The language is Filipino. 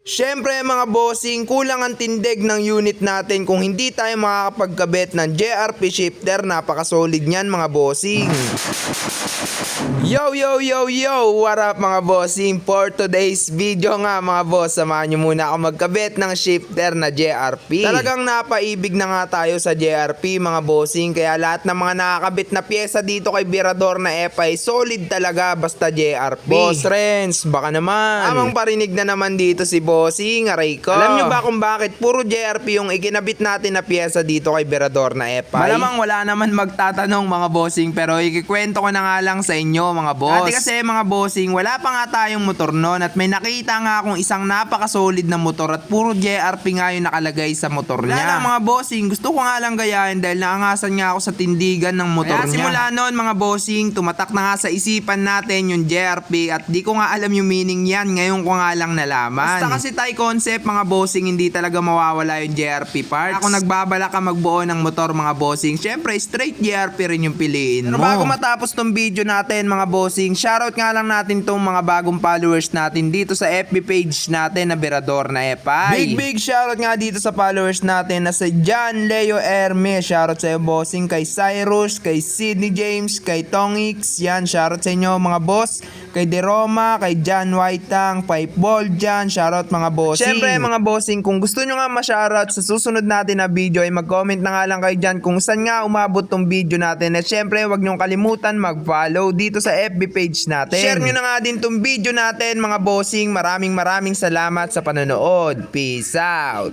Syempre mga bossing, kulang ang tindig ng unit natin kung hindi tayo makakapagkabit ng JRP shifter. Napakasolid niyan mga bossing. Yo yo yo yo, what up mga bossing? For today's video nga mga boss, samahan nyo muna ako magkabit ng shifter na JRP. Talagang napaibig na nga tayo sa JRP mga bossing, kaya lahat ng mga nakakabit na pyesa dito kay Virador na FI, solid talaga basta JRP. Boss Renz, baka naman amang parinig na naman dito si bossing, aray ko. Alam nyo ba kung bakit puro JRP yung ikinabit natin na pyesa dito kay Virador na FI? Malamang wala naman magtatanong mga bossing, pero ikikwento ko na nga lang sa inyo mga boss. Dati kasi mga bossing, wala pa nga tayong motor noon at may nakita nga akong isang napaka-solid na motor at puro JRP nga yung nakalagay sa motor niya. Wala lang mga bossing, gusto ko nga lang gayahin dahil naangasan nga ako sa tindigan ng motor niya. Kaya simula noon mga bossing, tumatak na nga sa isipan natin yung JRP at di ko nga alam yung meaning yan, ngayon ko nga lang nalaman. Basta kasi Thai concept mga bossing, hindi talaga mawawala yung JRP parts. Ako nagbabala ka magbuo ng motor mga bossing, syempre straight JRP rin yung piliin mo. Pero bago matapos tong video natin mga bossing, shoutout nga lang natin tong mga bagong followers natin dito sa FB page natin na Virador na FI. Big shoutout nga dito sa followers natin na si John Leo Hermes. Shoutout sa iyo bossing, kay Cyrus, kay Sydney James, kay Tongix. Yan, shoutout sa inyo mga boss. Kay Deroma, kay John Whitang, Pipe Ball dyan. Shoutout mga bossing. Syempre mga bossing, kung gusto nyo nga ma-shoutout sa susunod natin na video ay mag-comment na nga lang kayo dyan kung saan nga umabot tong video natin. At syempre wag nyong kalimutan mag-follow dito sa FB page natin. Share nyo na nga din tong video natin mga bossing. Maraming salamat sa panonood. Peace out.